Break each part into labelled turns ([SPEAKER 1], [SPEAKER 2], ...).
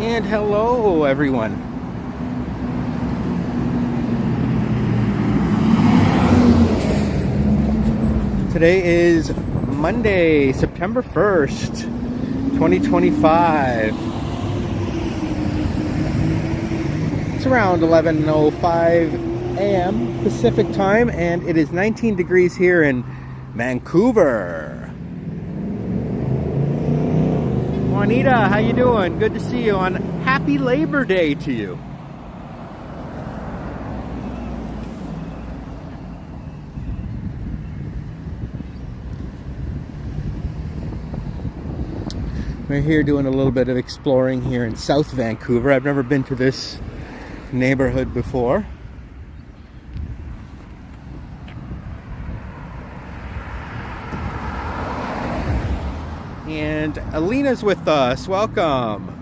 [SPEAKER 1] And hello everyone. Today is Monday, September 1st, 2025. It's around 11:05 a.m. Pacific time, and it is 19 degrees here in Vancouver. Juanita, how you doing? Good to see you on Happy Labor Day to you. We're here doing a little bit of exploring here in South Vancouver. I've never been to this neighborhood before. And Alina's with us. Welcome.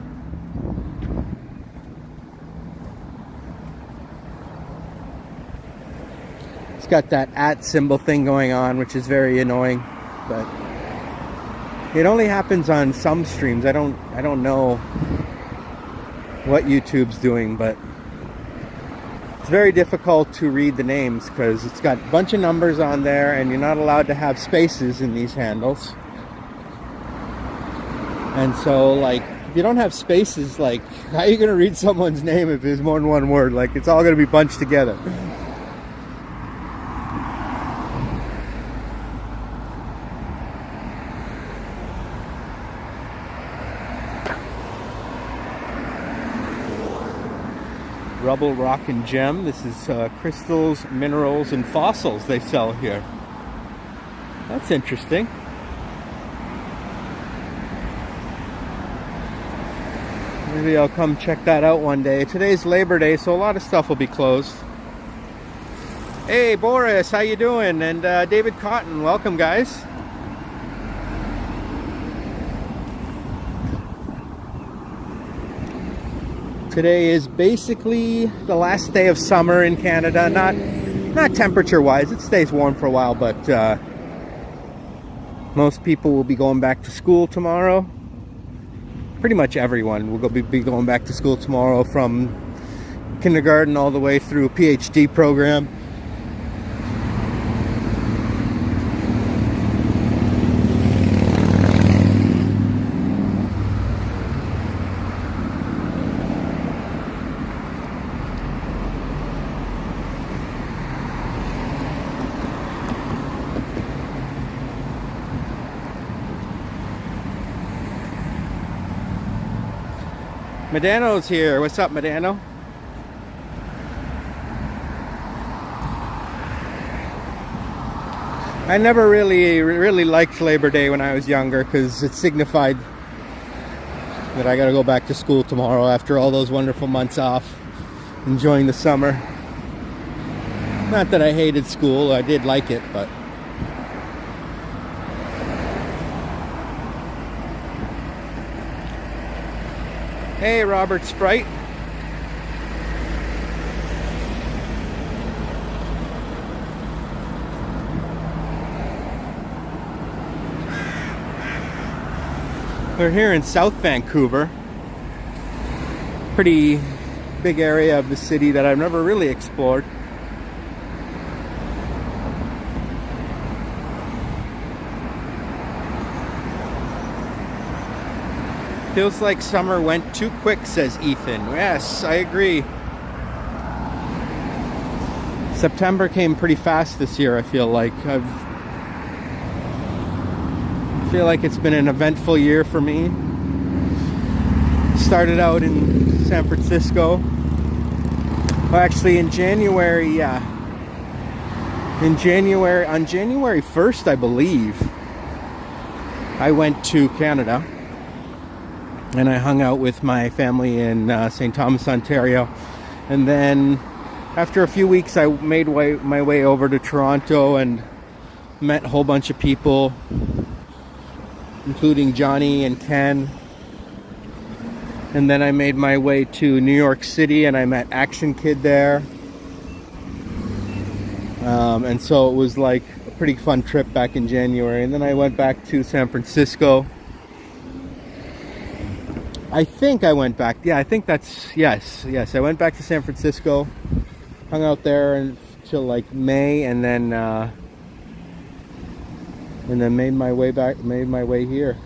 [SPEAKER 1] It's got that @ symbol thing going on, which is very annoying, but it only happens on some streams. I don't know what YouTube's doing, but it's very difficult to read the names because it's got a bunch of numbers on there and you're not allowed to have spaces in these handles. And so, like, if you don't have spaces, like, how are you going to read someone's name if there's more than one word? Like, it's all going to be bunched together. Rubble, rock, and gem. This is crystals, minerals, and fossils they sell here. That's interesting. Maybe I'll come check that out one day. Today's Labor Day, so a lot of stuff will be closed. Hey, Boris, how you doing? And David Cotton, welcome, guys. Today is basically the last day of summer in Canada. Not temperature-wise, it stays warm for a while, but most people will be going back to school tomorrow. Pretty much everyone will be going back to school tomorrow, from kindergarten all the way through a PhD program. Medano's here. What's up, Medano? I never really liked Labor Day when I was younger because it signified that I gotta go back to school tomorrow after all those wonderful months off, enjoying the summer. Not that I hated school, I did like it, but hey, Robert Sprite. We're here in South Vancouver. Pretty big area of the city that I've never really explored. Feels like summer went too quick, says Ethan. Yes, I agree. September came pretty fast this year, I feel like. I feel like it's been an eventful year for me. Started out in San Francisco. Well, actually in January, yeah. On January 1st, I believe, I went to Canada. And I hung out with my family in St. Thomas, Ontario. And then after a few weeks, I made my way over to Toronto and met a whole bunch of people, including Johnny and Ken. And then I made my way to New York City and I met Action Kid there. And so it was like a pretty fun trip back in January. And then I went back to San Francisco. I think I went back. Yeah, I think that's yes. I went back to San Francisco, hung out there until like May, and then made my way back. Made my way here.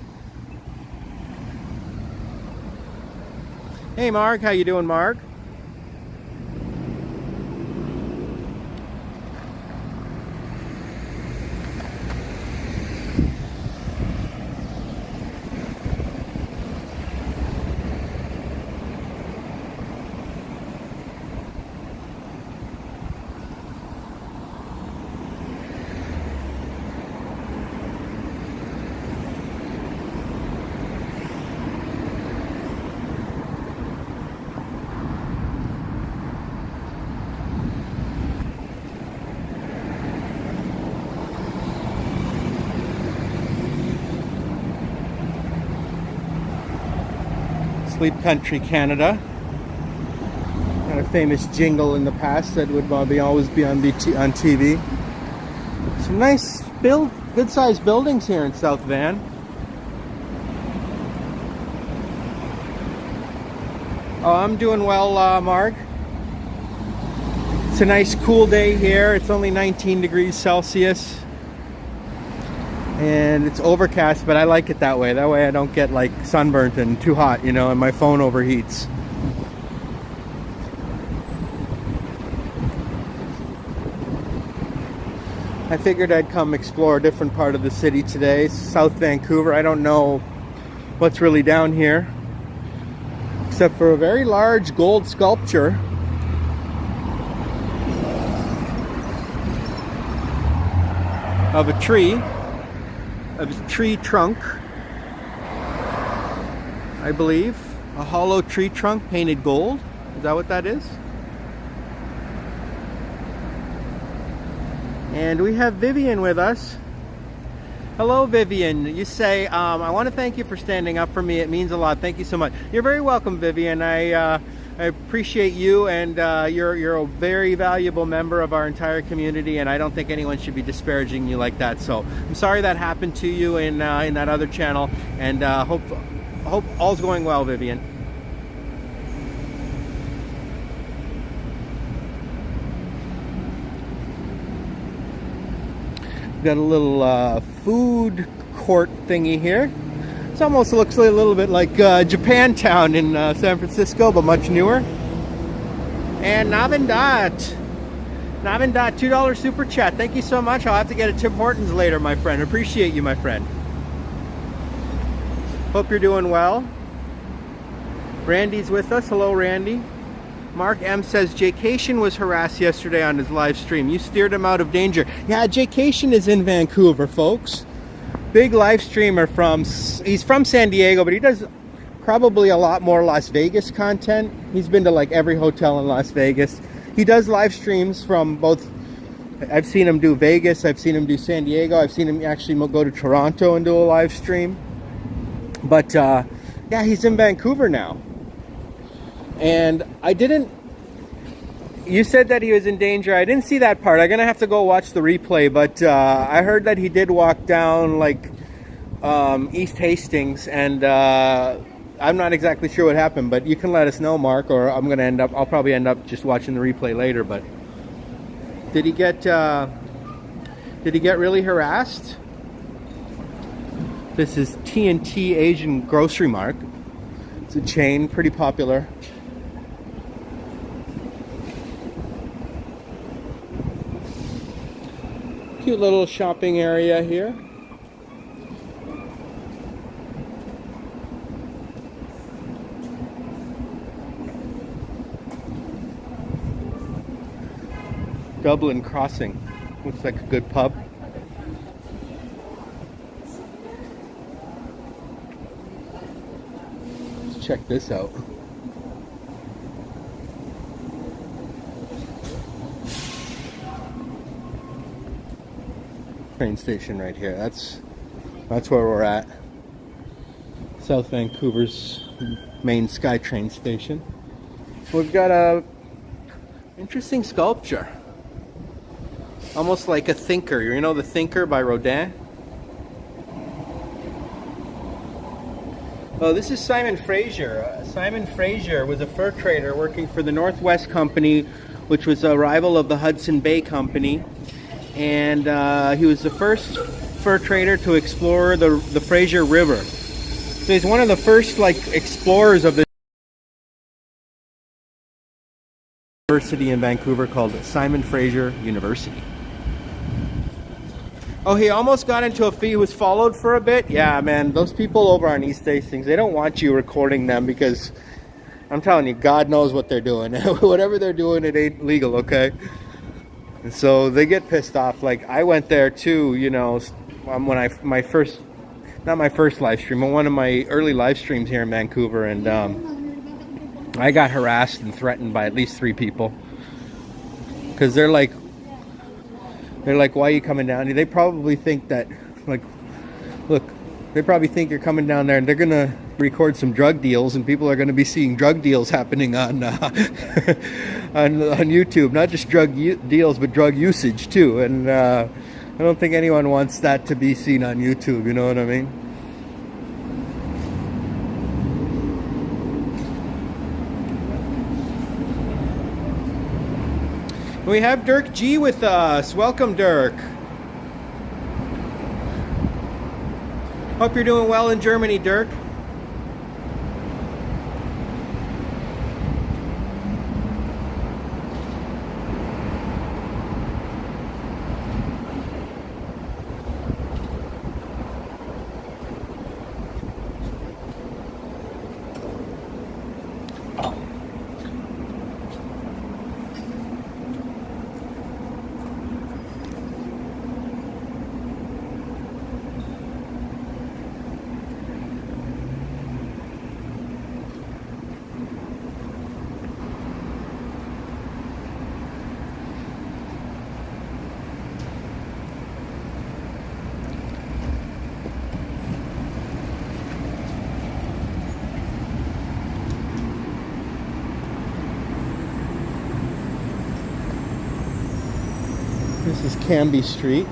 [SPEAKER 1] Hey, Mark, how you doing, Mark? Sleep Country, Canada. Had a famous jingle in the past that would always be on TV. Some nice good-sized buildings here in South Van. Oh, I'm doing well, Mark. It's a nice cool day here. It's only 19 degrees Celsius. And it's overcast, but I like it that way. That way I don't get like sunburnt and too hot, you know, and my phone overheats. I figured I'd come explore a different part of the city today, South Vancouver. I don't know what's really down here, except for a very large gold sculpture of a tree. Of a tree trunk, I believe. A hollow tree trunk painted gold. Is that what that is? And we have Vivian with us. Hello, Vivian. You say, I want to thank you for standing up for me. It means a lot. Thank you so much. You're very welcome, Vivian. I appreciate you, and you're a very valuable member of our entire community, and I don't think anyone should be disparaging you like that. So I'm sorry that happened to you in that other channel, and hope all's going well, Vivian. Got a little food court thingy here. It almost looks a little bit like Japantown in San Francisco, but much newer. And Navindat, $2 super chat. Thank you so much. I'll have to get a Tim Hortons later, my friend. Appreciate you, my friend. Hope you're doing well. Randy's with us. Hello, Randy. Mark M says Jaycation was harassed yesterday on his live stream. You steered him out of danger. Yeah, Jaycation is in Vancouver, folks. Big live streamer he's from San Diego, but he does probably a lot more Las Vegas content. He's been to like every hotel in Las Vegas. He does live streams from both. I've seen him do Vegas, I've seen him do San Diego, I've seen him actually go to Toronto and do a live stream. But yeah, he's in Vancouver now. And you said that he was in danger. I didn't see that part. I'm gonna have to go watch the replay, but I heard that he did walk down like East Hastings, and I'm not exactly sure what happened, but you can let us know, Mark, or I'll probably end up just watching the replay later. But did he get really harassed? This is T&T Asian Grocery Mart. It's a chain, pretty popular. Cute little shopping area here. Dublin Crossing. Looks like a good pub. Let's check this out. Train station right here. That's where we're at. South Vancouver's main SkyTrain station. We've got a interesting sculpture. Almost like a Thinker. You know The Thinker by Rodin? Oh, this is Simon Fraser. Simon Fraser was a fur trader working for the Northwest Company, which was a rival of the Hudson Bay Company. And he was the first fur trader to explore the Fraser River. So he's one of the first explorers of the university in Vancouver called Simon Fraser University. Oh, he almost got into a fight. He was followed for a bit. Yeah, man, those people over on East Hastings, they don't want you recording them because I'm telling you, God knows what they're doing. Whatever they're doing, it ain't legal, okay? And so they get pissed off. Like, I went there too, you know, when my first, not my first live stream, but one of my early live streams here in Vancouver, and I got harassed and threatened by at least 3 people because they're like, why are you coming down? They probably think that, like, look, they probably think you're coming down there and they're gonna record some drug deals, and people are gonna be seeing drug deals happening on on YouTube. Not just drug deals, but drug usage too. And I don't think anyone wants that to be seen on YouTube. You know what I mean? We have Dirk G with us. Welcome, Dirk. Hope you're doing well in Germany, Dirk. This is Canby Street.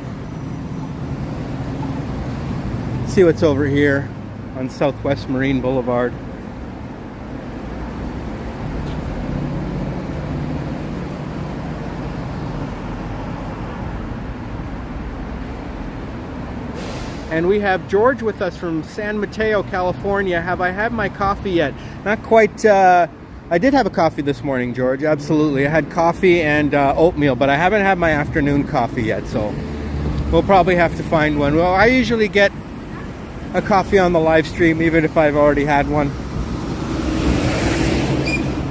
[SPEAKER 1] Let's see what's over here on Southwest Marine Boulevard. And we have George with us from San Mateo, California. Have I had my coffee yet? Not quite. I did have a coffee this morning, George. Absolutely. I had coffee and oatmeal, but I haven't had my afternoon coffee yet, so we'll probably have to find one. Well, I usually get a coffee on the live stream, even if I've already had one.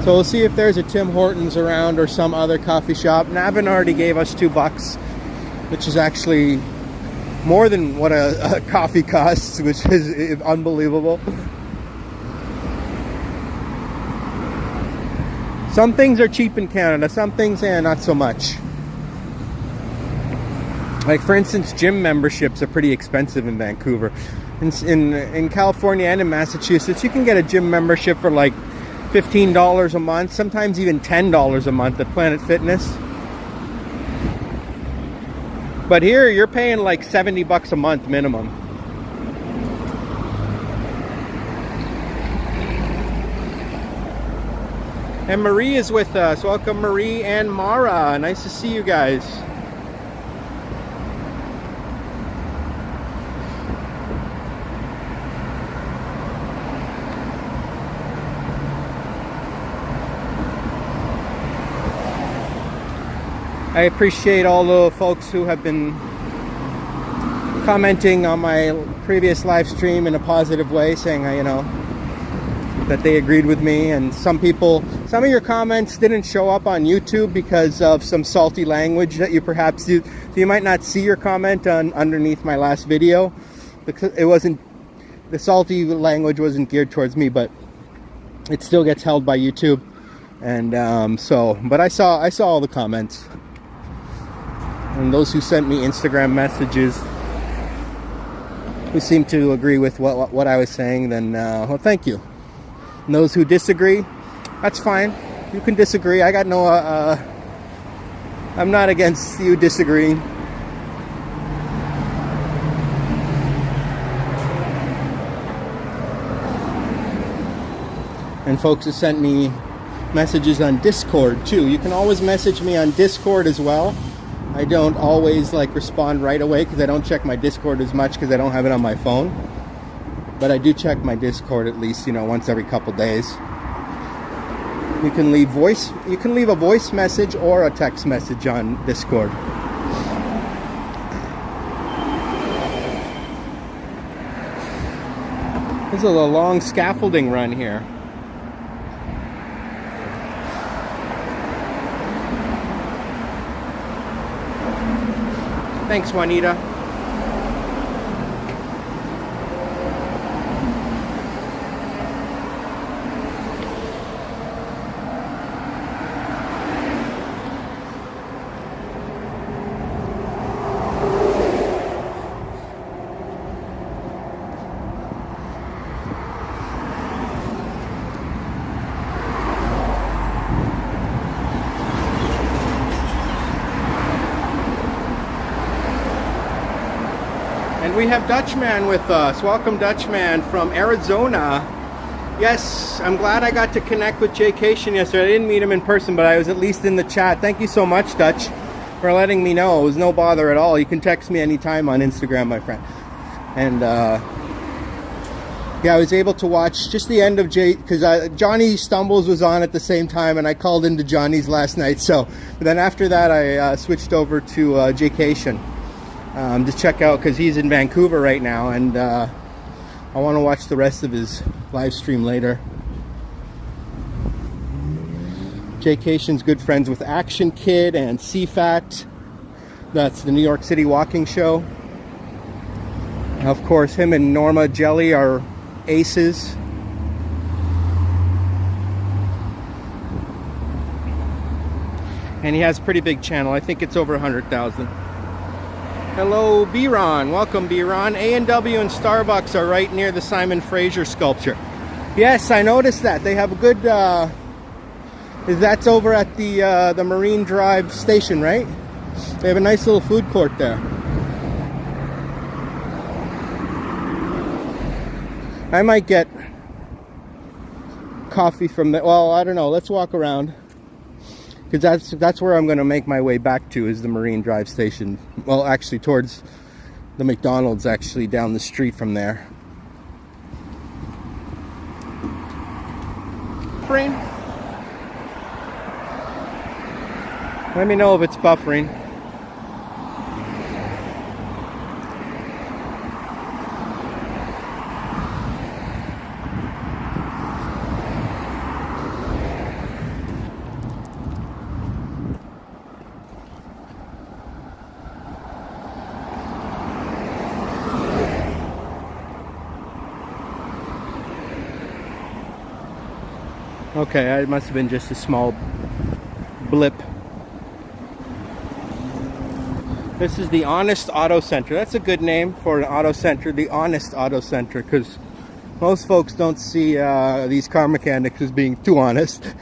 [SPEAKER 1] So we'll see if there's a Tim Hortons around or some other coffee shop. Navin already gave us $2, which is actually more than what a coffee costs, which is unbelievable. Some things are cheap in Canada, some things, not so much. Like, for instance, gym memberships are pretty expensive in Vancouver. In California and in Massachusetts, you can get a gym membership for like $15 a month, sometimes even $10 a month at Planet Fitness. But here, you're paying like $70 a month minimum. And Marie is with us. Welcome, Marie and Mara. Nice to see you guys. I appreciate all the folks who have been commenting on my previous live stream in a positive way, saying, you know, that they agreed with me. And some of your comments didn't show up on YouTube because of some salty language that you perhaps do. So you might not see your comment underneath my last video because the salty language wasn't geared towards me, but it still gets held by YouTube. And but I saw all the comments. And those who sent me Instagram messages who seemed to agree with what I was saying, then well, thank you. And those who disagree, that's fine. You can disagree. I got no, I'm not against you disagreeing. And folks have sent me messages on Discord too. You can always message me on Discord as well. I don't always like respond right away because I don't check my Discord as much because I don't have it on my phone. But I do check my Discord at least, once every couple days. You can leave a voice message or a text message on Discord. This is a long scaffolding run here. Thanks, Juanita. We have Dutchman with us. Welcome, Dutchman from Arizona. Yes, I'm glad I got to connect with Jaycation yesterday. I didn't meet him in person, but I was at least in the chat. Thank you so much, Dutch, for letting me know. It was no bother at all. You can text me anytime on Instagram, my friend. And yeah, I was able to watch just the end of because Johnny Stumbles was on at the same time, and I called into Johnny's last night. So then after that, I switched over to Jaycation. To check out because he's in Vancouver right now, and I want to watch the rest of his live stream later. Jaycation's good friends with Action Kid and CFAT. That's the New York City walking show. Of course, him and Norma Jelly are aces. And he has a pretty big channel. I think it's over 100,000. Hello, B-Ron. Welcome, B-Ron. A&W and Starbucks are right near the Simon Fraser sculpture. Yes, I noticed that. They have a good... that's over at the Marine Drive station, right? They have a nice little food court there. I might get coffee from the... Well, I don't know. Let's walk around. Because that's where I'm going to make my way back to, is the Marine Drive station. Well, actually towards the McDonald's, actually down the street from there. Buffering? Let me know if it's buffering. Okay, it must have been just a small blip. This is the Honest Auto Center. That's a good name for an auto center, the Honest Auto Center, because most folks don't see these car mechanics as being too honest.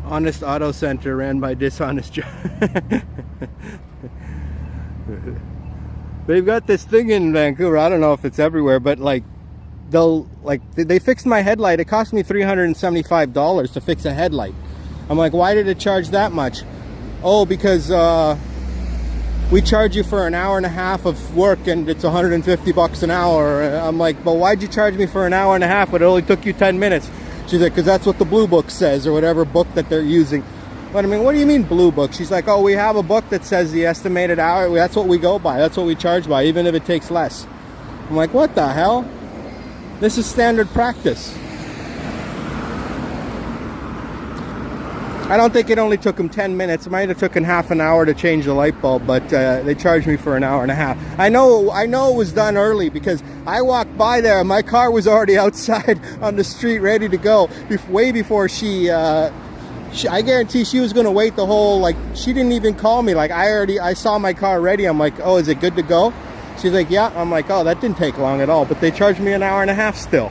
[SPEAKER 1] Honest Auto Center ran by dishonest They've got this thing in Vancouver. I don't know if it's everywhere, but like they'll like they fixed my headlight. It cost me $375 to fix a headlight. I'm like, why did it charge that much? Oh, because we charge you for an hour and a half of work and it's 150 bucks an hour. I'm like, but why'd you charge me for an hour and a half but it only took you 10 minutes? She's like, because that's what the blue book says, or whatever book that they're using. But I mean, what do you mean blue book? She's like, oh, we have a book that says the estimated hour. That's what we go by. That's what we charge by, even if it takes less. I'm like, what the hell? This is standard practice. I don't think it only took them 10 minutes. It might have taken half an hour to change the light bulb, but they charged me for an hour and a half. I know it was done early because I walked by there and my car was already outside on the street ready to go way before I guarantee she was going to wait the whole, like, she didn't even call me. Like, I saw my car ready. I'm like, oh, is it good to go? She's like, yeah. I'm like, oh, that didn't take long at all, but they charged me an hour and a half still.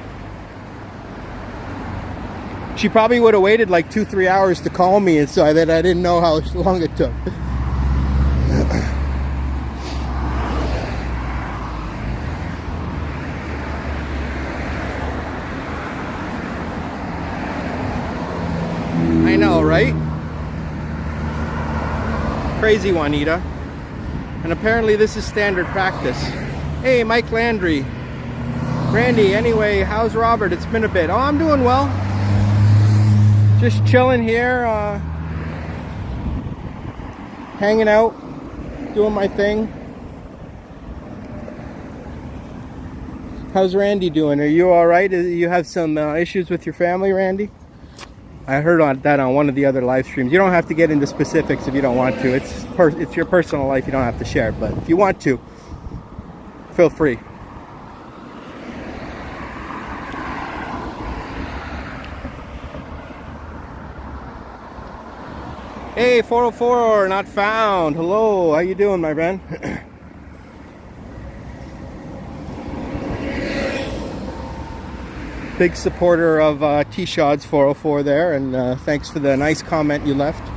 [SPEAKER 1] She probably would have waited like 2-3 hours to call me, and so that I didn't know how long it took. I know, right? Crazy, Juanita. And apparently this is standard practice. Hey, Mike Landry. Randy, anyway, how's Robert? It's been a bit. Oh, I'm doing well. Just chilling here, hanging out, doing my thing. How's Randy doing? Are you all right? You have some issues with your family, Randy? I heard that on one of the other live streams. You don't have to get into specifics if you don't want to. It's your personal life. You don't have to share it, but if you want to, feel free. Hey, 404, not found. Hello, how you doing, my friend? Big supporter of T-Shod's 404 there, and thanks for the nice comment you left.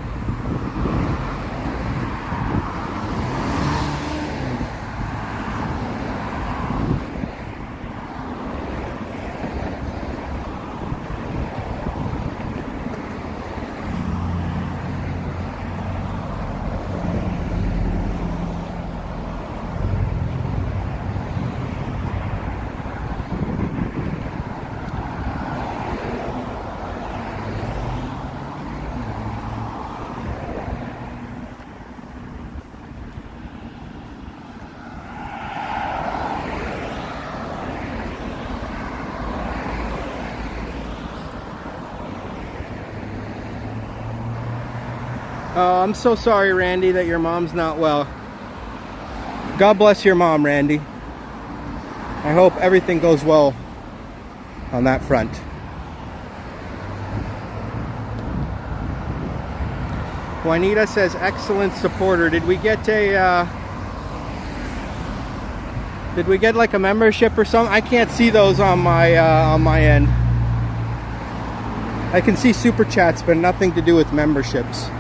[SPEAKER 1] Oh, I'm so sorry, Randy, that your mom's not well. God bless your mom, Randy. I hope everything goes well on that front. Juanita says, excellent supporter. Did we get like a membership or something? I can't see those on my end. I can see super chats, but nothing to do with memberships.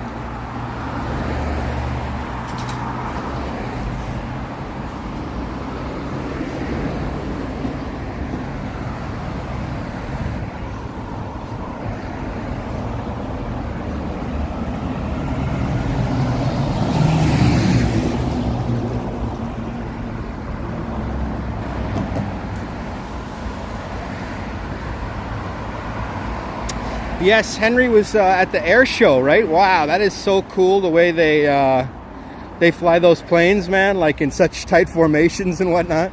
[SPEAKER 1] Yes, Henry was at the air show, right? Wow, that is so cool the way they fly those planes, man, like in such tight formations and whatnot.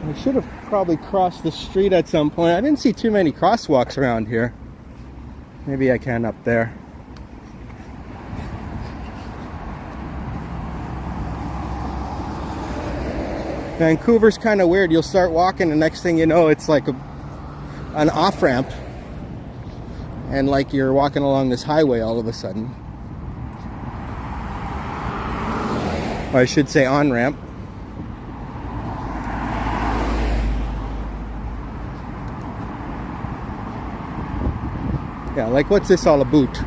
[SPEAKER 1] I should have probably crossed the street at some point. I didn't see too many crosswalks around here. Maybe I can up there. Vancouver's kind of weird. You'll start walking, and next thing you know, it's like an off-ramp, and like you're walking along this highway all of a sudden. Or I should say on-ramp. Yeah, like what's this all about?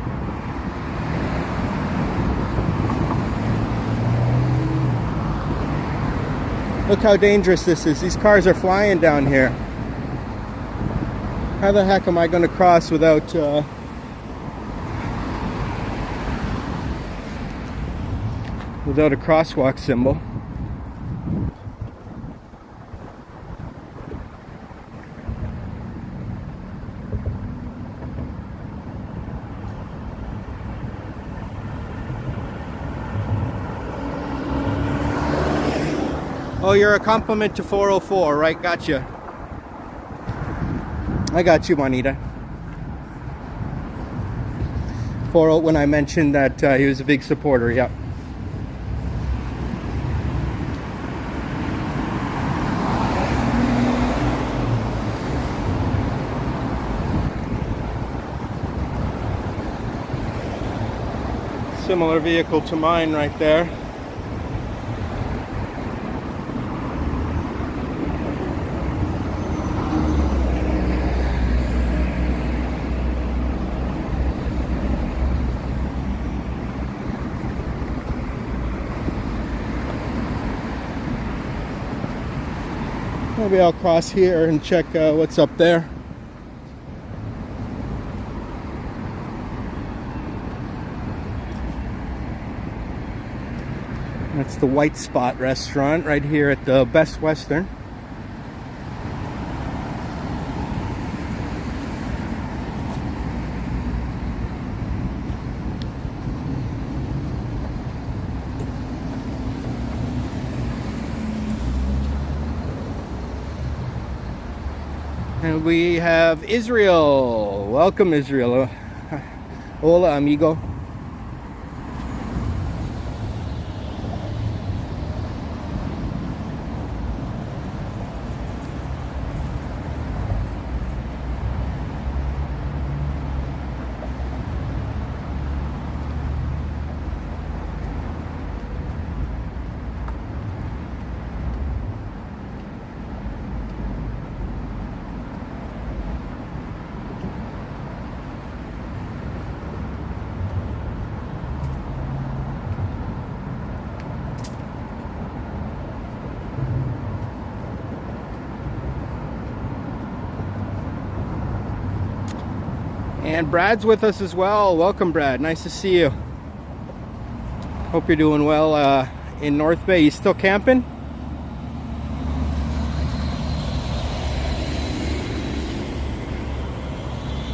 [SPEAKER 1] Look how dangerous this is. These cars are flying down here. How the heck am I going to cross without without a crosswalk symbol? Oh, you're a compliment to 404, right? Gotcha. I got you, Juanita. 40, when I mentioned that he was a big supporter, yep. Similar vehicle to mine right there. Maybe I'll cross here and check what's up there. That's the White Spot restaurant right here at the Best Western. And we have Israel. Welcome, Israel. Hola, amigo. And Brad's with us as well. Welcome, Brad. Nice to see you. Hope you're doing well in North Bay. You still camping?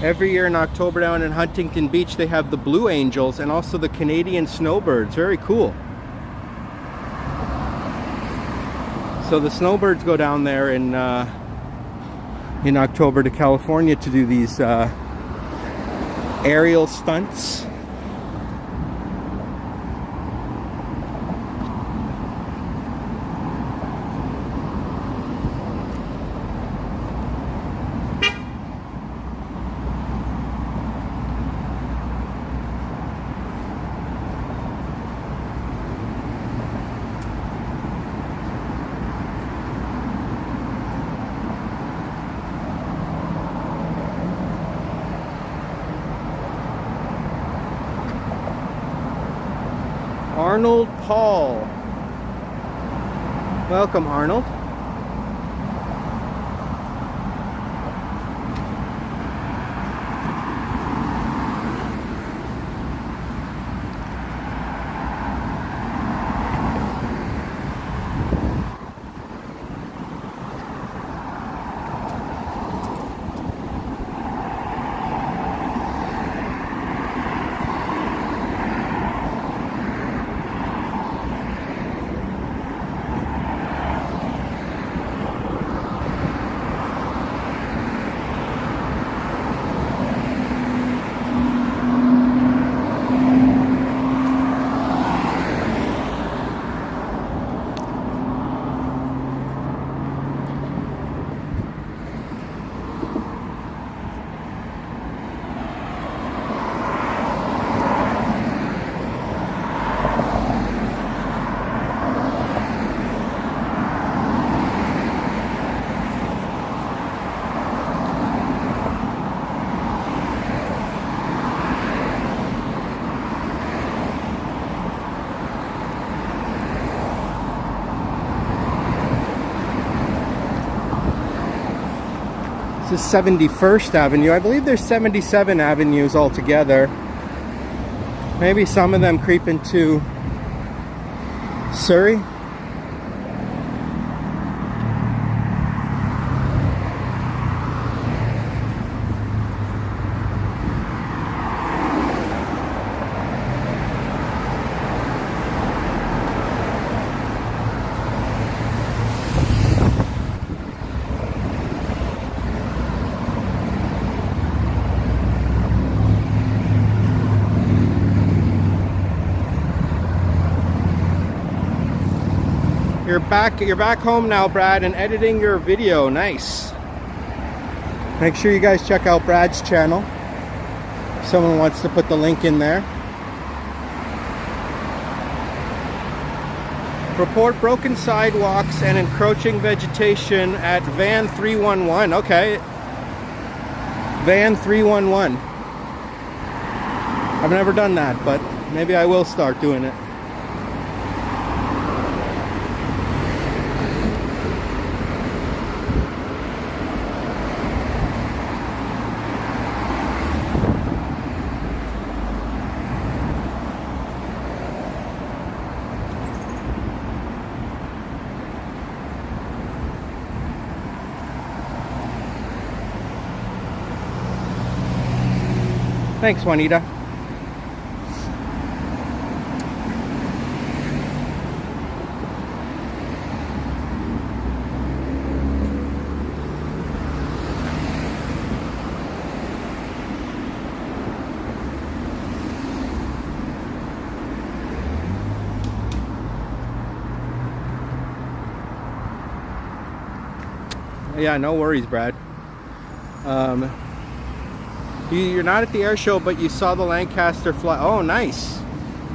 [SPEAKER 1] Every year in October down in Huntington Beach, they have the Blue Angels and also the Canadian Snowbirds. Very cool. So the Snowbirds go down there in October to California to do these aerial stunts. Arnold Paul. Welcome, Arnold. This is 71st Avenue. I believe there's 77 avenues altogether. Maybe some of them creep into Surrey. You're back home now, Brad, and editing your video. Nice. Make sure you guys check out Brad's channel. If someone wants to put the link in there. Report broken sidewalks and encroaching vegetation at Van 311. Okay. Van 311. I've never done that, but maybe I will start doing it. Thanks, Juanita. Yeah, no worries, Brad. You're not at the air show, but you saw the Lancaster fly. Oh, nice.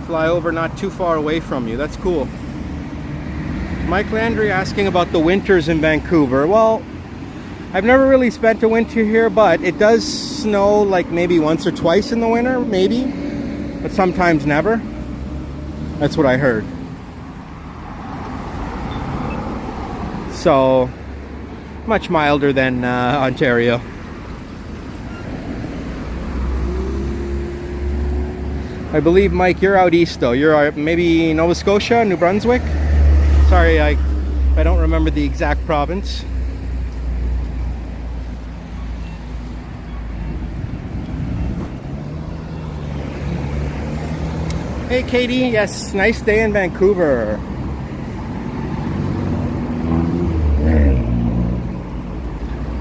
[SPEAKER 1] Fly over not too far away from you. That's cool. Mike Landry asking about the winters in Vancouver. Well, I've never really spent a winter here, but it does snow like maybe once or twice in the winter, maybe. But sometimes never. That's what I heard. So, much milder than Ontario. I believe, Mike, you're out east though. You're maybe Nova Scotia, New Brunswick? Sorry, I don't remember the exact province. Hey Katie, yes, nice day in Vancouver.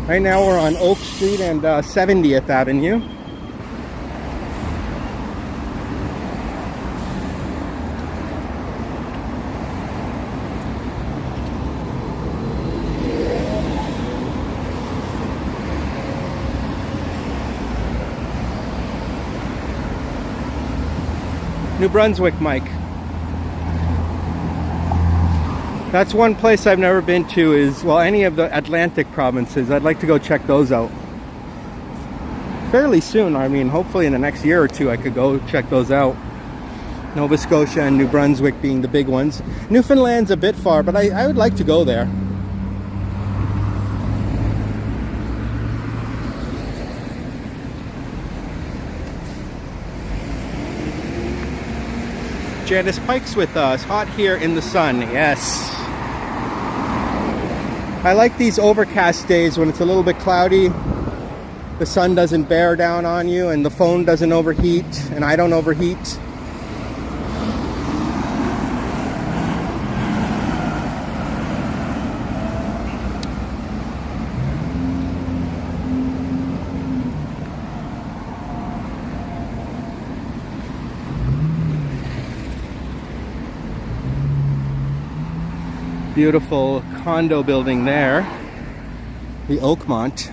[SPEAKER 1] Right now we're on Oak Street and 70th Avenue. New Brunswick, Mike. That's one place I've never been to is, well, any of the Atlantic provinces. I'd like to go check those out. Fairly soon, I mean, hopefully in the next year or two I could go check those out. Nova Scotia and New Brunswick being the big ones. Newfoundland's a bit far, but I would like to go there. Janice Pike's with us. Hot here in the sun. Yes. I like these overcast days when it's a little bit cloudy. The sun doesn't bear down on you and the phone doesn't overheat and I don't overheat. Beautiful condo building there, the Oakmont.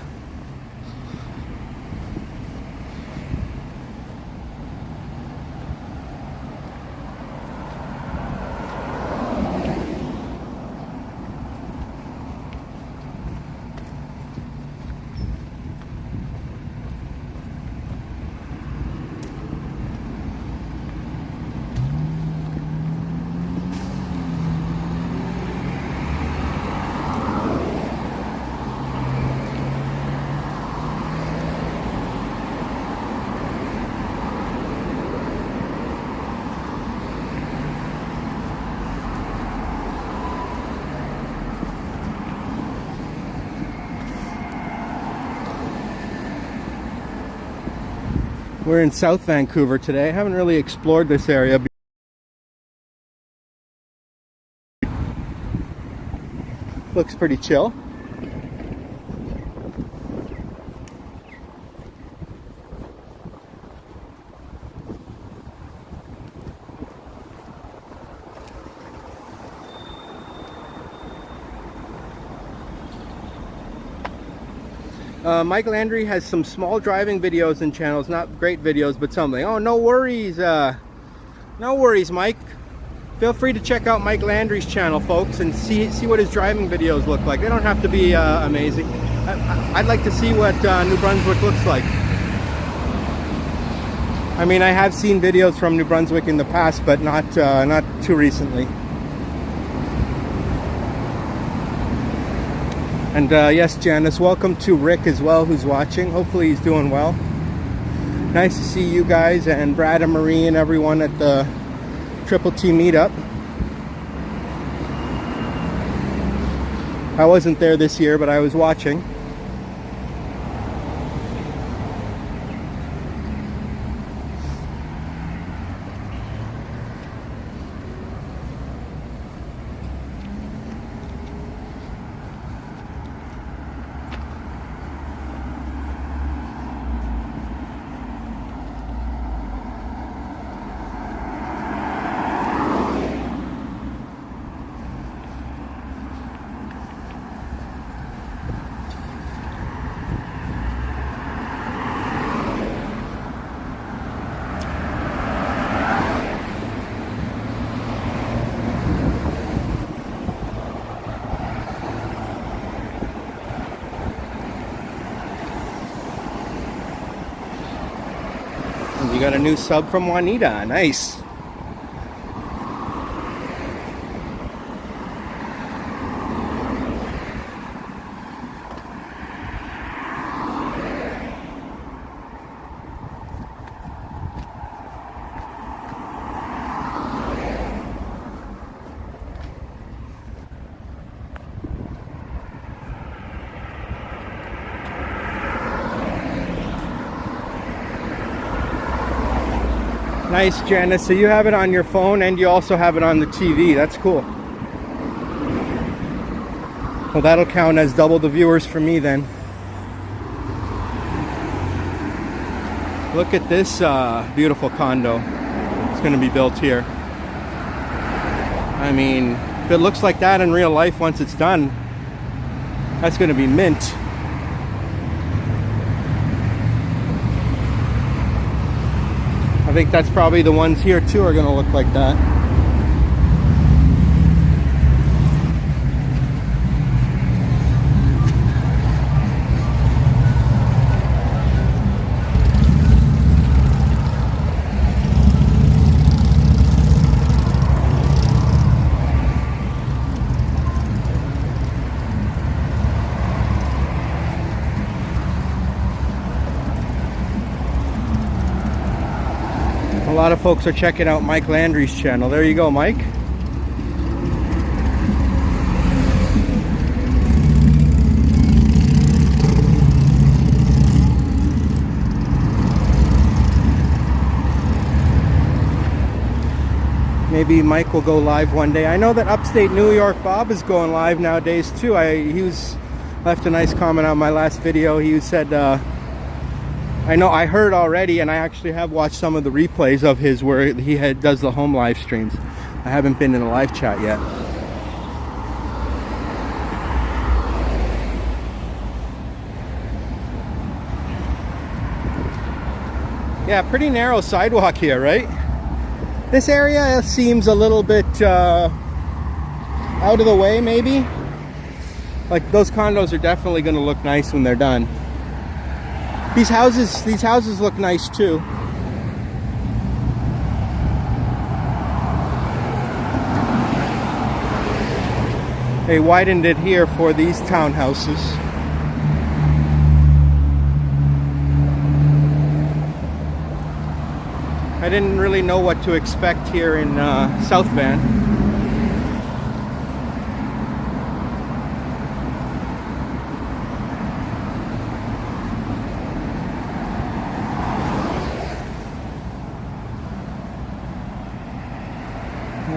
[SPEAKER 1] We're in South Vancouver today. I haven't really explored this area. Looks pretty chill. Mike Landry has some small driving videos and channels, not great videos, but something. Oh, no worries. No worries, Mike. Feel free to check out Mike Landry's channel, folks, and see what his driving videos look like. They don't have to be amazing. I'd like to see what New Brunswick looks like. I mean, I have seen videos from New Brunswick in the past, but not too recently. And yes, Janice, welcome to Rick as well, who's watching. Hopefully he's doing well. Nice to see you guys and Brad and Marie and everyone at the Triple T meetup. I wasn't there this year, but I was watching. You got a new sub from Juanita. Nice. Nice, Janice. So you have it on your phone and you also have it on the TV. That's cool. Well, that'll count as double the viewers for me then. Look at this beautiful condo. It's going to be built here. I mean, if it looks like that in real life once it's done, that's going to be mint. I think that's probably the ones here too are going to look like that. A lot of folks are checking out Mike Landry's channel. There you go, Mike. Maybe Mike will go live one day. I know that upstate New York Bob is going live nowadays too. He left a nice comment on my last video. He said, I heard already, and I actually have watched some of the replays of his where he does the home live streams. I haven't been in a live chat yet. Yeah, pretty narrow sidewalk here, right? This area seems a little bit out of the way, maybe. Like, those condos are definitely going to look nice when they're done. These houses look nice too. They widened it here for these townhouses. I didn't really know what to expect here in South Van.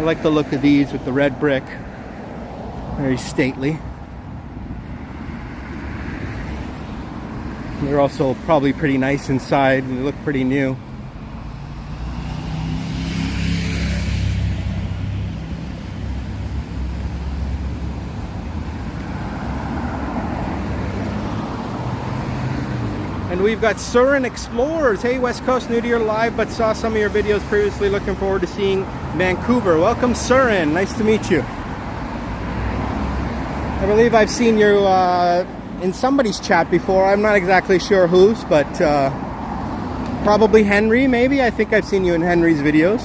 [SPEAKER 1] like the look of these with the red brick. Very stately. They're also probably pretty nice inside and they look pretty new. And we've got Surin Explorers. Hey, West Coast, new to your live, but saw some of your videos previously. Looking forward to seeing Vancouver. Welcome, Surin. Nice to meet you. I believe I've seen you in somebody's chat before. I'm not exactly sure whose, but probably Henry, maybe. I think I've seen you in Henry's videos.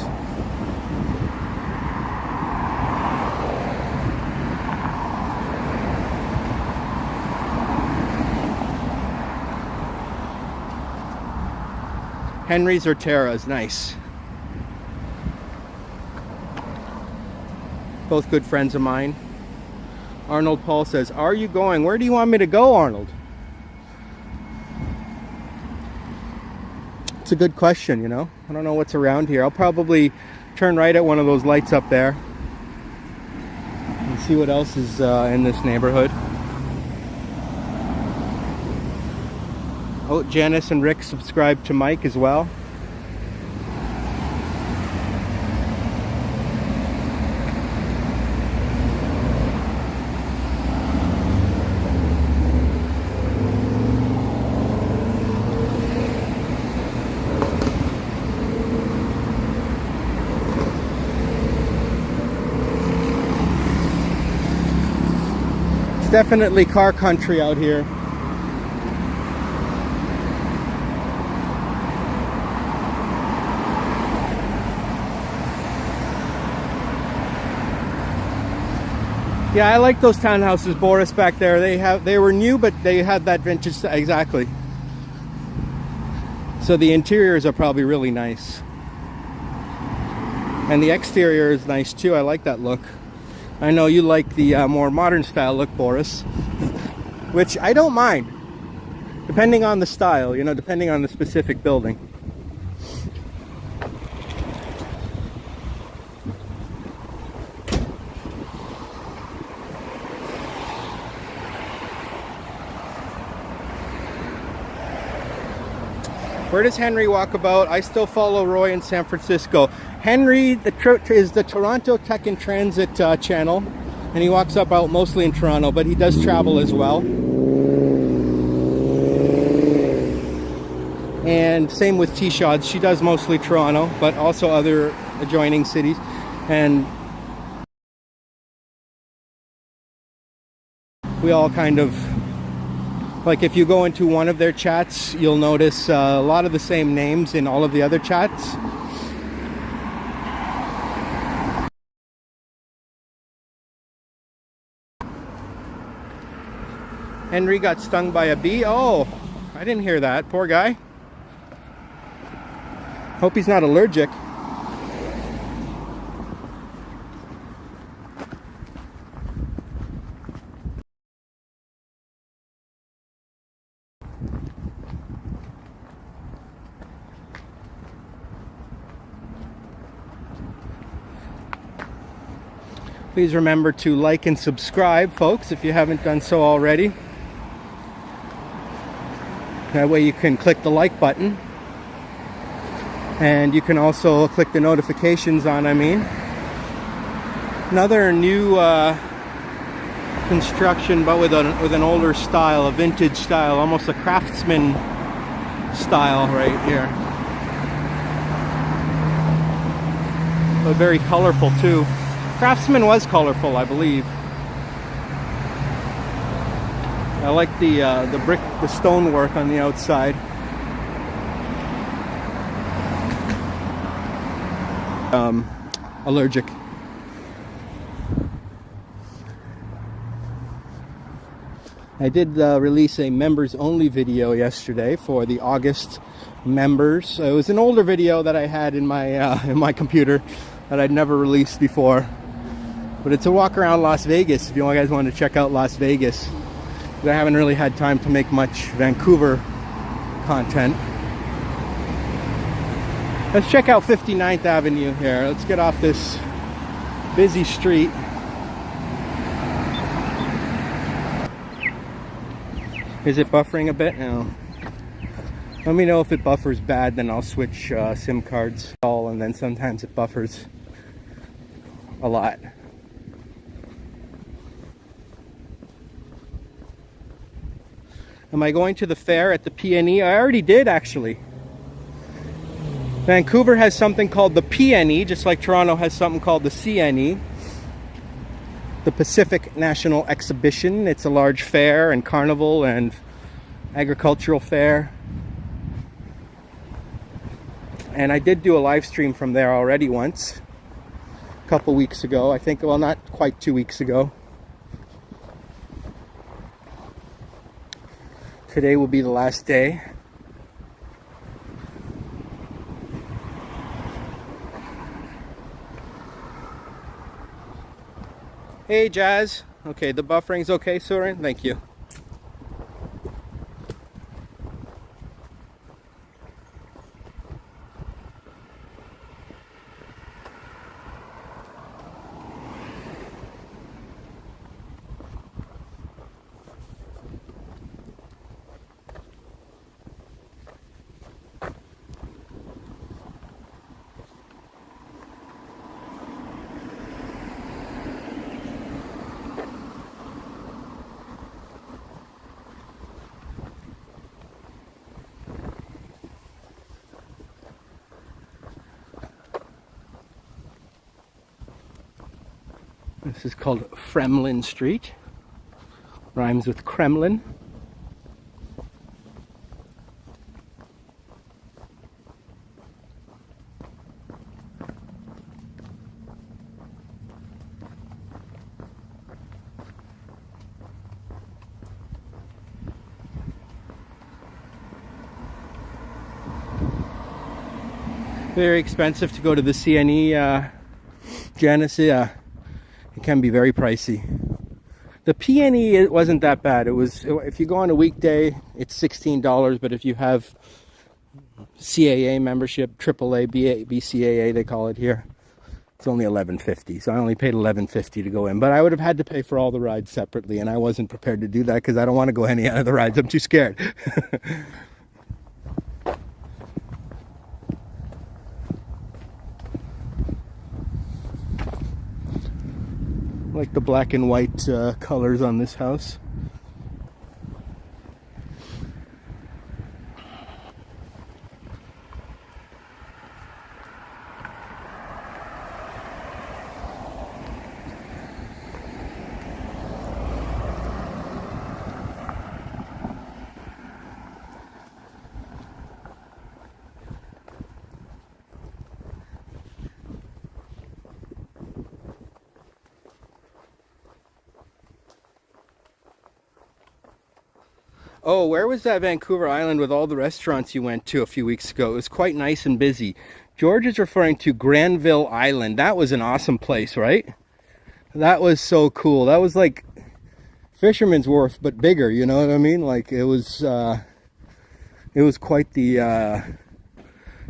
[SPEAKER 1] Henry's or Tara's, nice. Both good friends of mine. Arnold Paul says, are you going? Where do you want me to go, Arnold? It's a good question, you know. I don't know what's around here. I'll probably turn right at one of those lights up there and see what else is in this neighborhood. Oh, Janice and Rick subscribed to Mike as well. It's definitely car country out here. Yeah, I like those townhouses, Boris, back there. They were new, but they had that vintage, exactly. So the interiors are probably really nice. And the exterior is nice too. I like that look. I know you like the more modern style look, Boris, which I don't mind. Depending on the style, you know, depending on the specific building. Where does Henry walk about? I still follow Roy in San Francisco. Henry is the Toronto Tech and Transit channel, and he walks about mostly in Toronto, but he does travel as well. And same with T-Shods. She does mostly Toronto, but also other adjoining cities. And we all kind of, like if you go into one of their chats, you'll notice a lot of the same names in all of the other chats. Henry got stung by a bee. Oh, I didn't hear that. Poor guy. Hope he's not allergic. Please remember to like and subscribe, folks, if you haven't done so already. That way you can click the like button. And you can also click the notifications on, Another new construction, but with an older style, a vintage style, almost a craftsman style right here. But very colorful too. Craftsman was colorful, I believe. I like the brick, the stonework on the outside. Allergic. I did release a members only video yesterday for the August members. It was an older video that I had in my computer that I'd never released before. But it's a walk around Las Vegas if you guys want to check out Las Vegas. I haven't really had time to make much Vancouver content. Let's check out 59th Avenue here. Let's get off this Busy street. Is it buffering a bit? No. Let me know if it buffers bad, then I'll switch SIM cards. And then sometimes it buffers a lot. Am I going to the fair at the PNE? I already did, actually. Vancouver has something called the PNE, just like Toronto has something called the CNE. The Pacific National Exhibition. It's a large fair and carnival and agricultural fair. And I did do a live stream from there already once. A couple weeks ago, I think. Well, not quite 2 weeks ago. Today will be the last day. Hey, Jazz. Okay, the buffering's okay, Surin? Thank you. This is called Fremlin Street. Rhymes with Kremlin. Very expensive to go to the CNE, Janice. It can be very pricey. The PNE, it wasn't that bad. If you go on a weekday, it's $16, but if you have CAA membership, AAA, BCAA they call it here, it's only $11.50. So I only paid $11.50 to go in, but I would have had to pay for all the rides separately, and I wasn't prepared to do that because I don't want to go any of the rides. I'm too scared. Like the black and white colors on this house. Oh, where was that Vancouver Island with all the restaurants you went to a few weeks ago? It was quite nice and busy. George is referring to Granville Island. That was an awesome place, right? That was so cool. That was like Fisherman's Wharf, but bigger, you know what I mean? Like it was quite the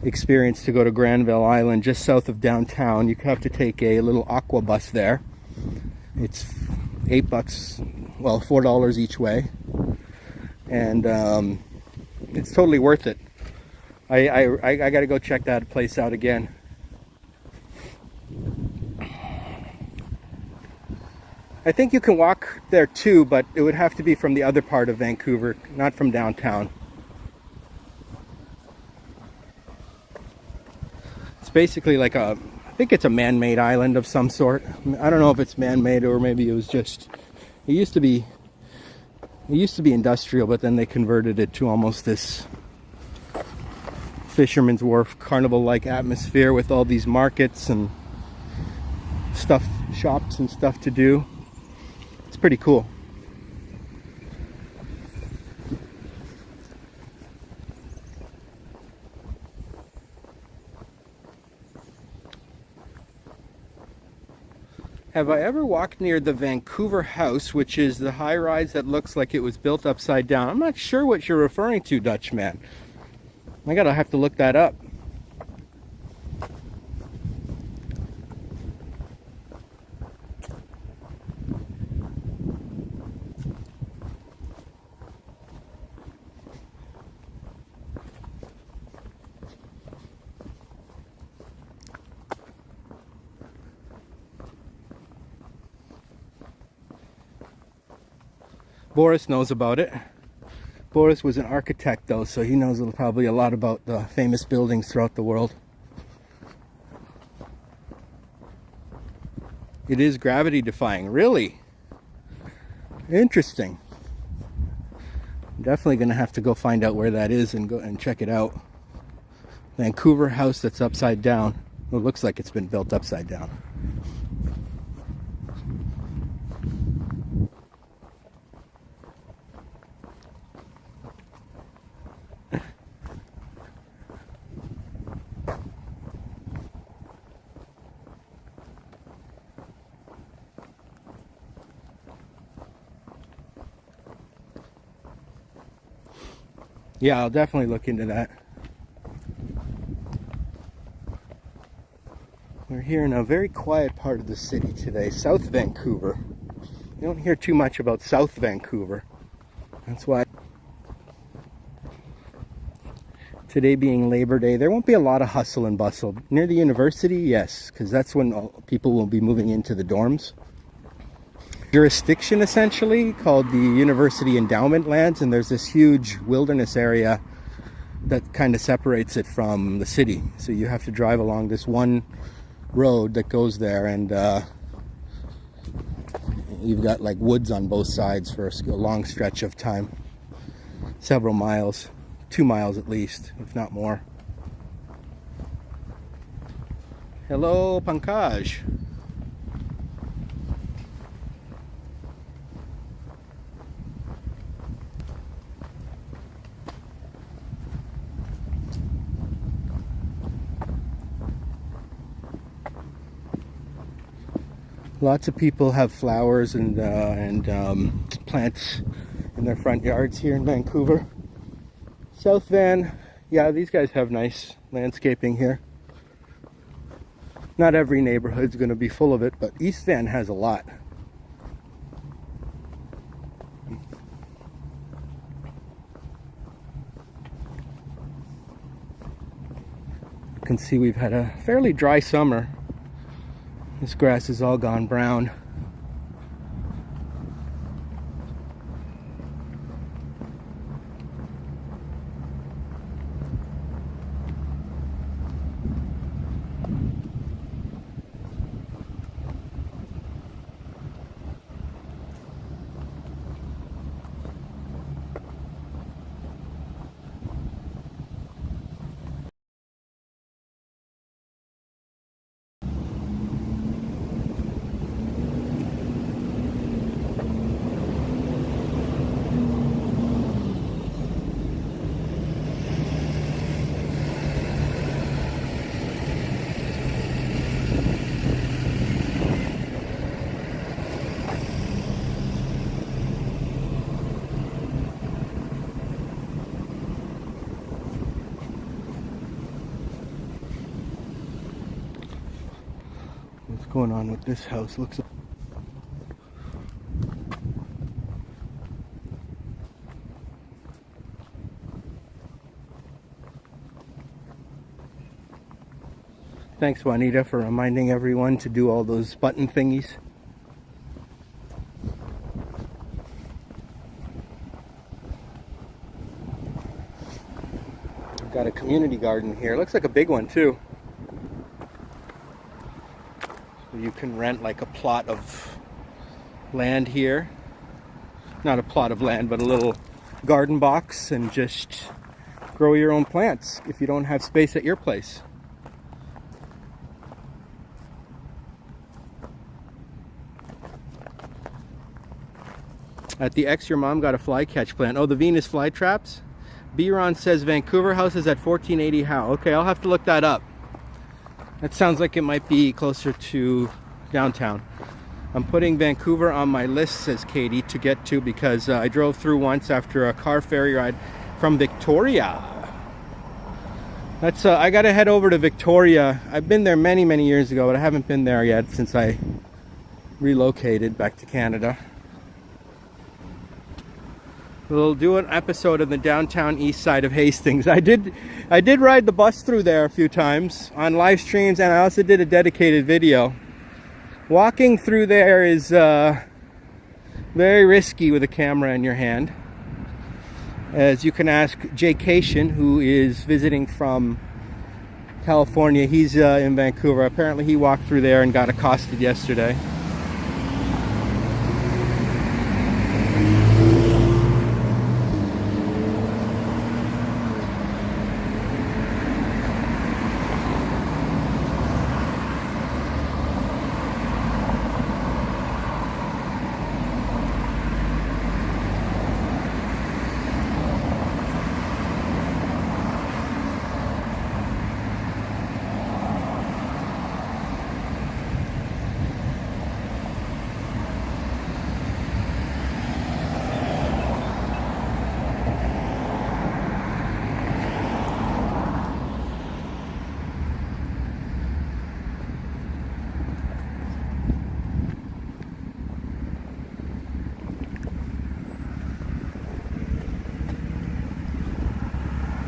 [SPEAKER 1] experience to go to Granville Island, just south of downtown. You have to take a little aqua bus there. It's $8, well, $4 each way. And it's totally worth it. I gotta go check that place out again. I think you can walk there too, but it would have to be from the other part of Vancouver, not from downtown. It's basically like I think it's a man-made island of some sort. I don't know if it's man-made or maybe it was just, it used to be industrial, but then they converted it to almost this Fisherman's Wharf carnival-like atmosphere with all these markets and stuff, shops and stuff to do. It's pretty cool. Have I ever walked near the Vancouver House, which is the high-rise that looks like it was built upside down? I'm not sure what you're referring to, Dutchman. I gotta have to look that up. Boris knows about it. Boris was an architect though, so he knows probably a lot about the famous buildings throughout the world. It is gravity defying, really? Interesting. I'm definitely gonna have to go find out where that is and go and check it out. Vancouver house that's upside down. It looks like it's been built upside down. Yeah, I'll definitely look into that. We're here in a very quiet part of the city today, South Vancouver. You don't hear too much about South Vancouver. That's why today being Labor Day, there won't be a lot of hustle and bustle. Near the university, yes, because that's when people will be moving into the dorms. Jurisdiction essentially called the University Endowment Lands, and there's this huge wilderness area that kind of separates it from the city. So you have to drive along this one road that goes there, and you've got like woods on both sides for a long stretch of time. Several miles, 2 miles at least, if not more. Hello, Pankaj. Lots of people have flowers and plants in their front yards here in Vancouver. South Van, yeah, these guys have nice landscaping here. Not every neighborhood's going to be full of it, but East Van has a lot. You can see we've had a fairly dry summer. This grass is all gone brown. What's going on with this house? Looks. Thanks, Juanita, for reminding everyone to do all those button thingies. I've got a community garden here. Looks like a big one too. You can rent like a plot of land here. Not a plot of land, but a little garden box, and just grow your own plants if you don't have space at your place. At the X, your mom got a fly catch plant. Oh, the Venus fly traps? B-Ron says Vancouver house is at 1480 Howe. Okay, I'll have to look that up. That sounds like it might be closer to downtown. I'm putting Vancouver on my list, says Katie, to get to, because I drove through once after a car ferry ride from Victoria. That's I gotta head over to Victoria. I've been there many, many years ago, but I haven't been there yet since I relocated back to Canada. We'll do an episode of the downtown east side of Hastings. I did ride the bus through there a few times on live streams, and I also did a dedicated video. Walking through there is Very risky with a camera in your hand. As you can ask Jaycation, who is visiting from California. He's in Vancouver. Apparently he walked through there and got accosted yesterday.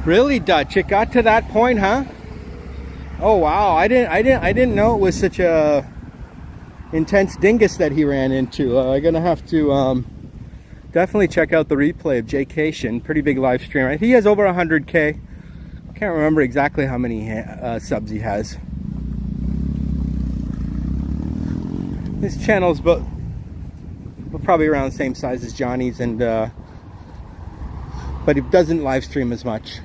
[SPEAKER 1] Really, Dutch? It got to that point, huh? Oh wow! I didn't know it was such a intense dingus that he ran into. I'm gonna have to definitely check out the replay of Jaycation. Pretty big live stream. Right? He has over 100K. Can't remember exactly how many subs he has. His channel's probably around the same size as Johnny's, and but he doesn't live stream as much.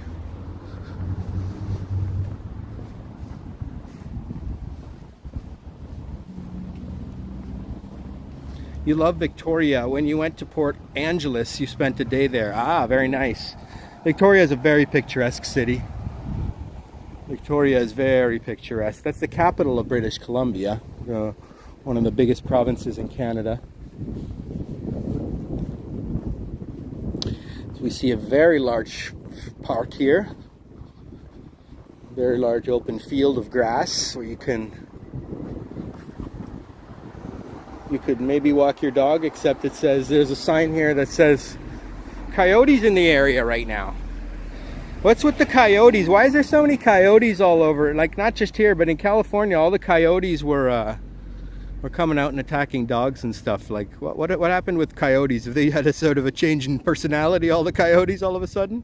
[SPEAKER 1] You love Victoria. When you went to Port Angeles, you spent a day there. Ah, very nice. Victoria is a very picturesque city. Victoria is very picturesque. That's the capital of British Columbia, one of the biggest provinces in Canada. So we see a very large park here. Very large open field of grass where you could maybe walk your dog, except it says, there's a sign here that says coyotes in the area right now. What's with the coyotes? Why is there so many coyotes all over? Like, not just here, but in California, all the coyotes were coming out and attacking dogs and stuff. Like, what happened with coyotes? Have they had a sort of a change in personality, all the coyotes, all of a sudden?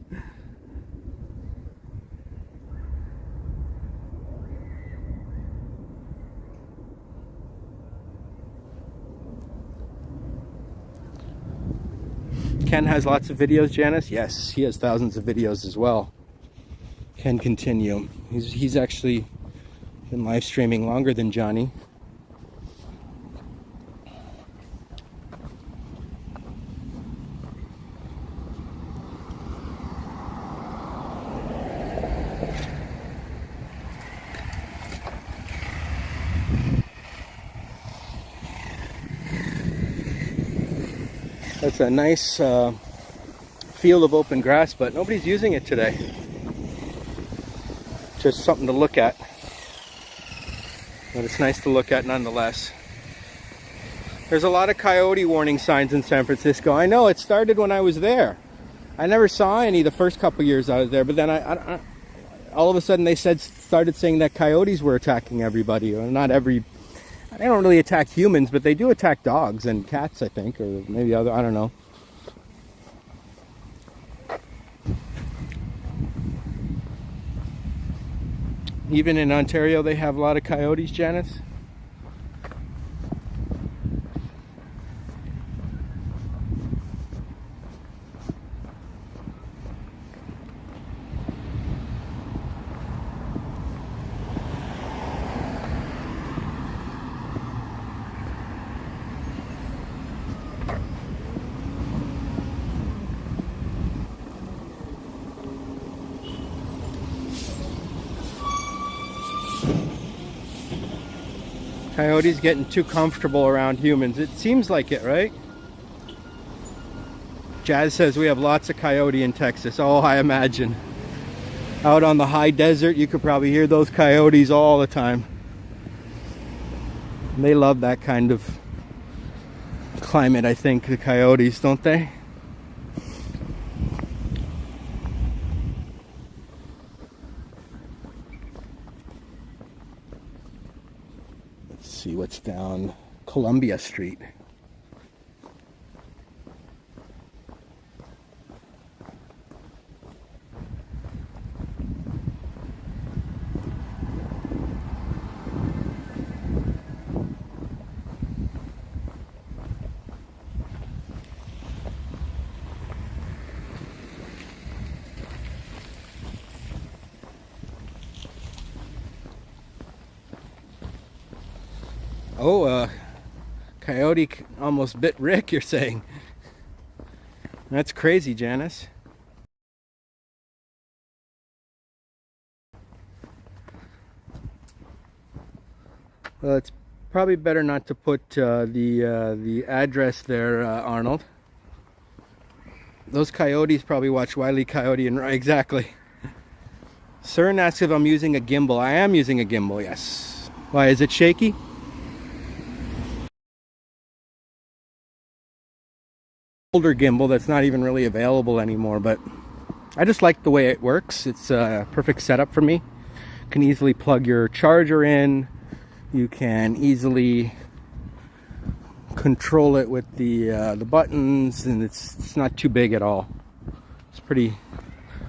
[SPEAKER 1] Ken has lots of videos, Janice? Yes, he has thousands of videos as well. Ken Continuum. He's actually been live streaming longer than Johnny. That's a nice field of open grass, but nobody's using it today. Just something to look at. But it's nice to look at nonetheless. There's a lot of coyote warning signs in San Francisco. I know, it started when I was there. I never saw any the first couple years I was there, but then I all of a sudden they started saying that coyotes were attacking everybody. Or not every... They don't really attack humans, but they do attack dogs and cats, I think, or maybe other, I don't know. Even in Ontario, they have a lot of coyotes, Janice. Coyotes getting too comfortable around humans. It seems like it, right? Jazz says we have lots of coyote in Texas. Oh, I imagine. Out on the high desert, you could probably hear those coyotes all the time. And they love that kind of climate, I think, the coyotes, don't they? See what's down Columbia Street. Oh, coyote almost bit Rick, you're saying. That's crazy, Janice. Well, it's probably better not to put the address there, Arnold. Those coyotes probably watch Wile E. Coyote and exactly. Cern asks if I'm using a gimbal. I am using a gimbal, yes. Why, is it shaky? Older gimbal that's not even really available anymore, but I just like the way it works. It's a perfect setup for me. You can easily plug your charger in. You can easily control it with the buttons, and it's not too big at all. It's pretty.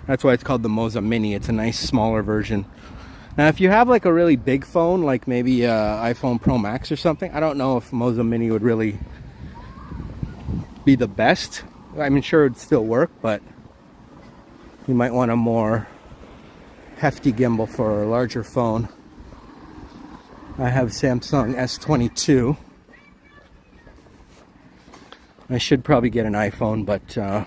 [SPEAKER 1] That's why it's called the Moza Mini. It's a nice smaller version. Now, if you have like a really big phone, like maybe iPhone Pro Max or something, I don't know if Moza Mini would really be the best. I mean, sure, it'd still work, but you might want a more hefty gimbal for a larger phone. I have Samsung S22. I should probably get an iPhone, but I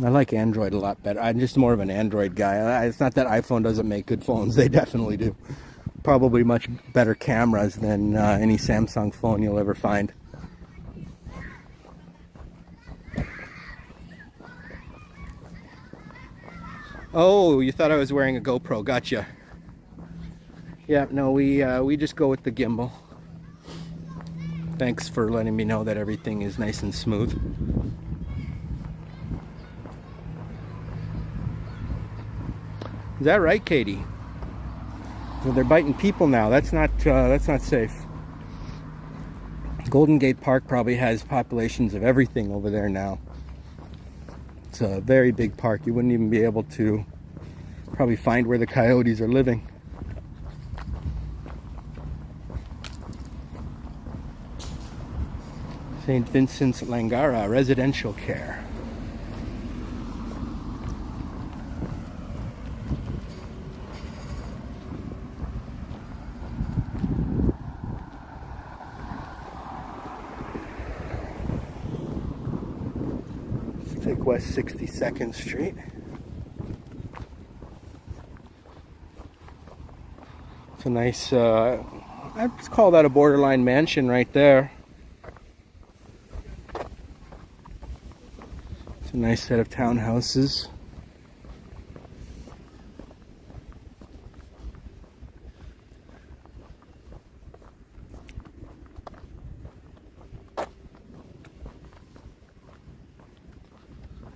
[SPEAKER 1] like Android a lot better. I'm just more of an Android guy. It's not that iPhone doesn't make good phones. They definitely do. Probably much better cameras than any Samsung phone you'll ever find. Oh, you thought I was wearing a GoPro. Gotcha. Yeah, no, we just go with the gimbal. Thanks for letting me know that everything is nice and smooth. Is that right, Katie? Well, they're biting people now. That's not safe. Golden Gate Park probably has populations of everything over there now. It's a very big park. You wouldn't even be able to probably find where the coyotes are living. St. Vincent's Langara Residential Care. Let's take West 62nd Street. It's a nice, I'd call that a borderline mansion right there. It's a nice set of townhouses.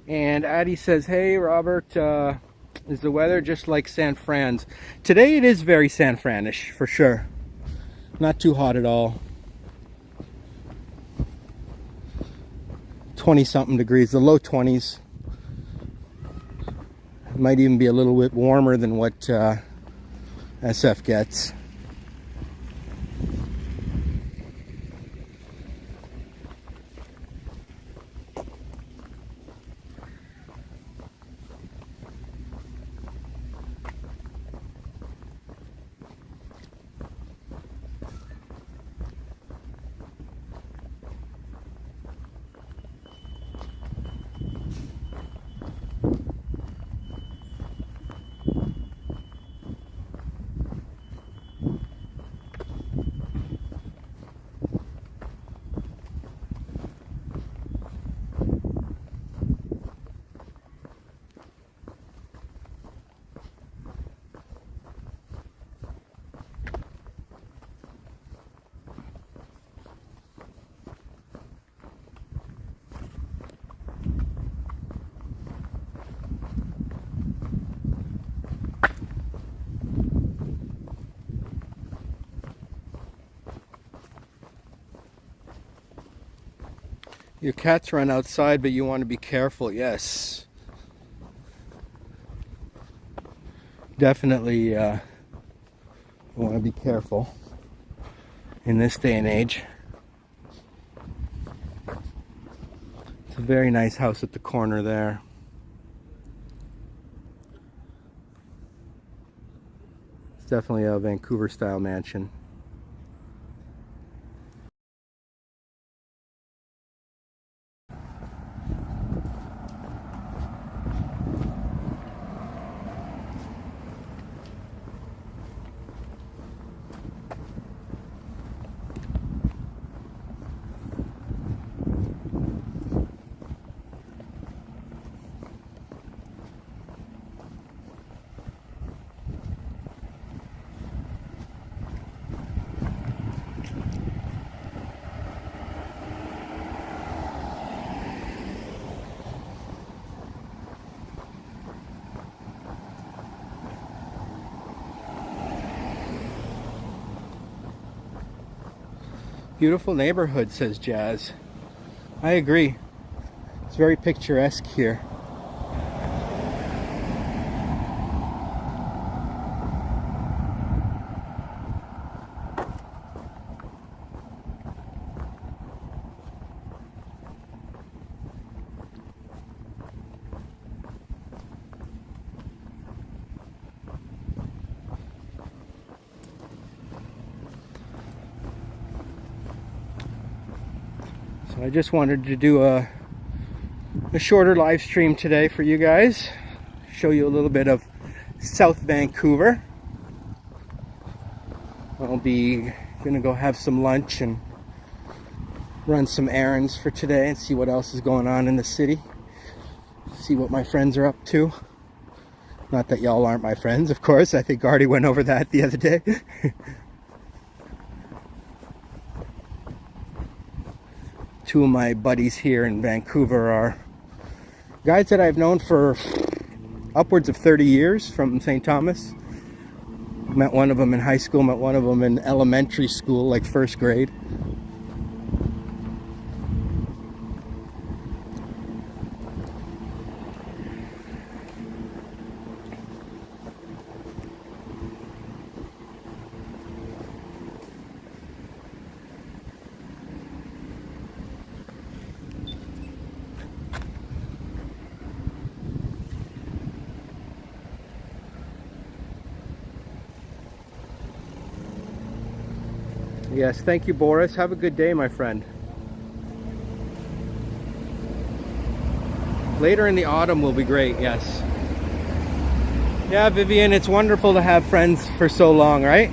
[SPEAKER 1] And Addie says, hey Robert, is the weather just like San Fran's? Today it is very San Fran-ish, for sure. Not too hot at all. 20-something degrees, the low 20s. It might even be a little bit warmer than what SF gets. Your cats run outside, but you want to be careful. Yes. Definitely you want to be careful in this day and age. It's a very nice house at the corner there. It's definitely a Vancouver style mansion. Beautiful neighborhood, says Jazz. I agree. It's very picturesque here. So I just wanted to do a shorter live stream today for you guys. Show you a little bit of South Vancouver. I'll be gonna go have some lunch and run some errands for today and see what else is going on in the city. See what my friends are up to. Not that y'all aren't my friends, of course. I think I already went over that the other day. Two of my buddies here in Vancouver are guys that I've known for upwards of 30 years from St. Thomas. Met one of them in high school, met one of them in elementary school, like first grade. Yes, thank you, Boris. Have a good day, my friend. Later in the autumn will be great, yes. Yeah, Vivian, it's wonderful to have friends for so long, right?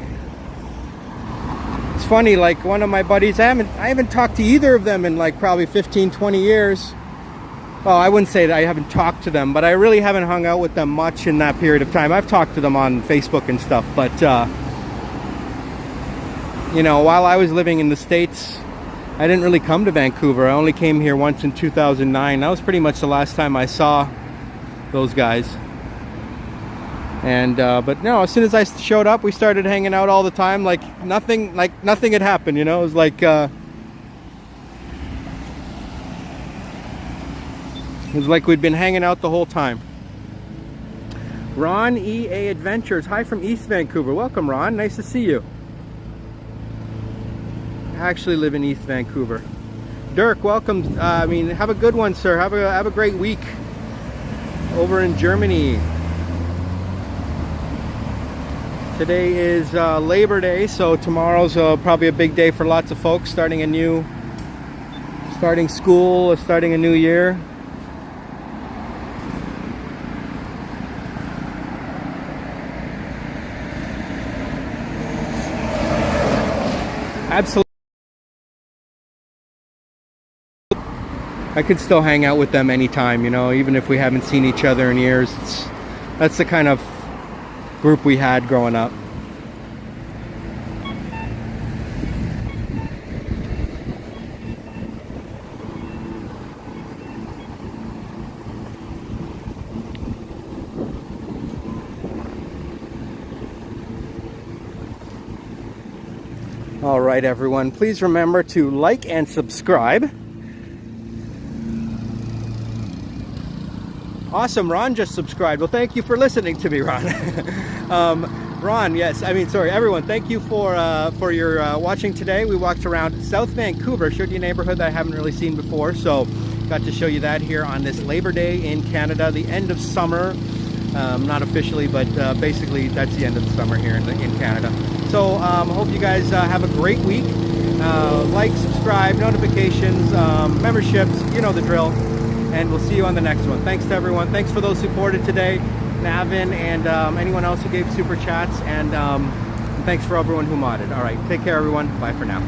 [SPEAKER 1] It's funny, like one of my buddies, I haven't talked to either of them in like probably 15, 20 years. Well, I wouldn't say that I haven't talked to them, but I really haven't hung out with them much in that period of time. I've talked to them on Facebook and stuff, but you know, while I was living in the States, I didn't really come to Vancouver. I only came here once in 2009. That was pretty much the last time I saw those guys. And but no, as soon as I showed up, we started hanging out all the time, like nothing had happened, you know. It was like we'd been hanging out the whole time. Ron EA Adventures, hi from East Vancouver. Welcome, Ron. Nice to see you. I actually live in East Vancouver. Dirk, welcome. I mean, have a good one, sir. Have a great week over in Germany. Today is Labor Day, so tomorrow's probably a big day for lots of folks starting school, starting a new year. Absolutely. I could still hang out with them anytime, you know, even if we haven't seen each other in years. That's the kind of group we had growing up. All right, everyone, please remember to like and subscribe. Awesome, Ron just subscribed. Well, thank you for listening to me, Ron. Ron, yes, everyone, thank you for your watching today. We walked around South Vancouver, showed you a neighborhood that I haven't really seen before, so got to show you that here on this Labor Day in Canada, the end of summer. Not officially, but basically that's the end of the summer here in Canada. So I hope you guys have a great week. Like, subscribe, notifications, memberships, you know the drill. And we'll see you on the next one. Thanks to everyone. Thanks for those who supported today, Navin, and anyone else who gave super chats. And thanks for everyone who modded. All right, take care, everyone. Bye for now.